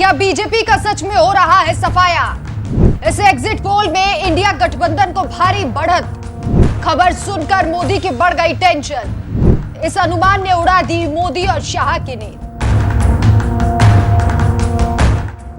क्या बीजेपी का सच में हो रहा है सफाया? इस एग्जिट पोल में इंडिया गठबंधन को भारी बढ़त। खबर सुनकर मोदी की बढ़ गई टेंशन। इस अनुमान ने उड़ा दी मोदी और शाह की नींद।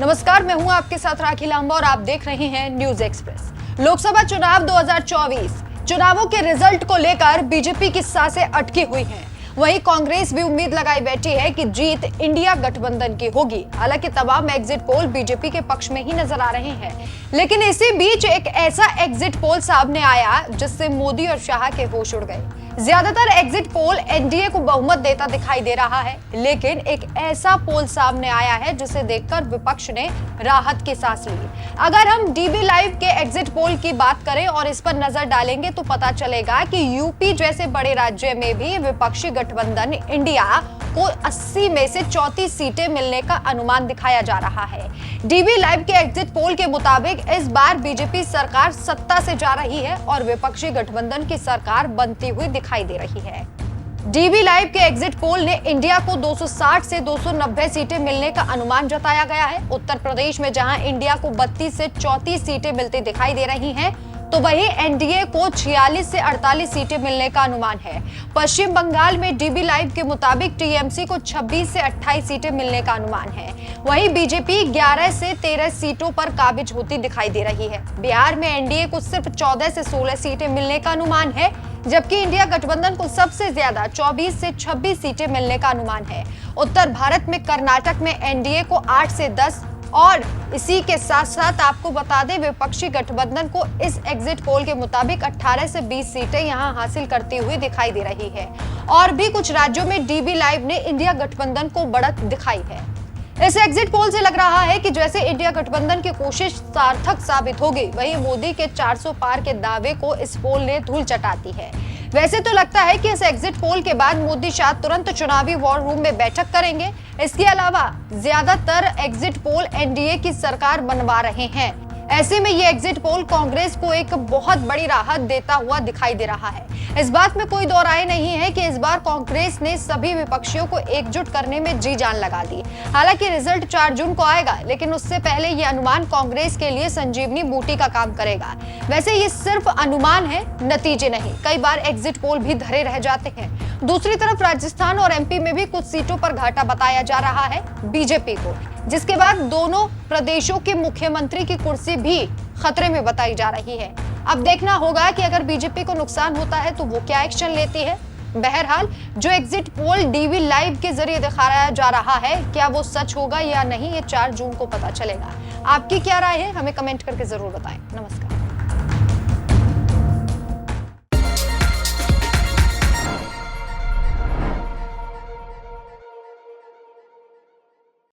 नमस्कार, मैं हूं आपके साथ राखी लांबा और आप देख रहे हैं न्यूज एक्सप्रेस। लोकसभा चुनाव 2024 चुनावों के रिजल्ट को लेकर बीजेपी की सांसें अटकी हुई हैं। वहीं कांग्रेस भी उम्मीद लगाई बैठी है कि जीत इंडिया गठबंधन की होगी। हालांकि तमाम एग्जिट पोल बीजेपी के पक्ष में ही नजर आ रहे हैं, लेकिन इसी बीच एक ऐसा एग्जिट पोल सामने आया जिससे मोदी और शाह के होश उड़ गए। ज्यादातर एग्जिट पोल एनडीए को बहुमत देता दिखाई दे रहा है, लेकिन एक ऐसा पोल सामने आया है जिसे देखकर विपक्ष ने राहत की सांस ली। अगर हम डीबी लाइव के एग्जिट पोल की बात करें और इस पर नजर डालेंगे तो पता चलेगा कि यूपी जैसे बड़े राज्य में भी विपक्षी गठबंधन इंडिया को 80 में से 34 सीटें मिलने का अनुमान दिखाया जा रहा है। डीबी लाइव के एग्जिट पोल के मुताबिक इस बार बीजेपी सरकार सत्ता से जा रही है और विपक्षी गठबंधन की सरकार बनती हुई दिखाई दे रही है। डीबी लाइव के एग्जिट पोल ने इंडिया को 260 से 290 सीटें मिलने का अनुमान जताया गया है। उत्तर प्रदेश में जहां इंडिया को 32 से 34 सीटें मिलती दिखाई दे रही हैं, तो वहीं एनडीए को 46 से 48 सीटें मिलने का अनुमान है। पश्चिम बंगाल में डीबी लाइव के मुताबिक टीएमसी को 26 से 28 सीटें मिलने का अनुमान है। वहीं बीजेपी 11 से 13 सीटों पर काबिज होती दिखाई दे रही है। बिहार में एनडीए को सिर्फ 14 से 16 सीटें मिलने का अनुमान है, जबकि इंडिया गठबंधन को सबसे ज्यादा 24 से 26 सीटें मिलने का अनुमान है। उत्तर भारत में कर्नाटक में एनडीए को 8 से 10 और इसी के साथ साथ आपको बता दें विपक्षी गठबंधन को इस एग्जिट पोल के मुताबिक 18 से 20 सीटें यहां हासिल करती हुई दिखाई दे रही है। और भी कुछ राज्यों में डीबी लाइव ने इंडिया गठबंधन को बढ़त दिखाई है। इस एग्जिट पोल से लग रहा है कि जैसे इंडिया गठबंधन की कोशिश सार्थक साबित होगी, वहीं मोदी के 400 पार के दावे को इस पोल ने धूल चटाती है। वैसे तो लगता है कि इस एग्जिट पोल के बाद मोदी शाह तुरंत चुनावी वॉर रूम में बैठक करेंगे। इसके अलावा ज्यादातर एग्जिट पोल एनडीए की सरकार बनवा रहे हैं। ऐसे में ये एग्जिट पोल कांग्रेस को एक बहुत बड़ी राहत देता हुआ दिखाई दे रहा है। इस बात में कोई दो राय नहीं है कि इस बार कांग्रेस ने सभी विपक्षियों को एकजुट करने में जी जान लगा दी। हालांकि रिजल्ट 4 जून को आएगा, लेकिन उससे पहले ये अनुमान कांग्रेस के लिए संजीवनी बूटी का काम करेगा। वैसे ये सिर्फ अनुमान है, नतीजे नहीं। कई बार एग्जिट पोल भी धरे रह जाते हैं। दूसरी तरफ राजस्थान और एमपी में भी कुछ सीटों पर घाटा बताया जा रहा है बीजेपी को, जिसके बाद दोनों प्रदेशों के मुख्यमंत्री की कुर्सी भी खतरे में बताई जा रही है। अब देखना होगा कि अगर बीजेपी को नुकसान होता है तो वो क्या एक्शन लेती है। बहरहाल जो एग्जिट पोल डीबी लाइव के जरिए दिखाया जा रहा है, क्या वो सच होगा या नहीं, ये 4 जून को पता चलेगा। आपकी क्या राय है, हमें कमेंट करके जरूर बताएं। नमस्कार।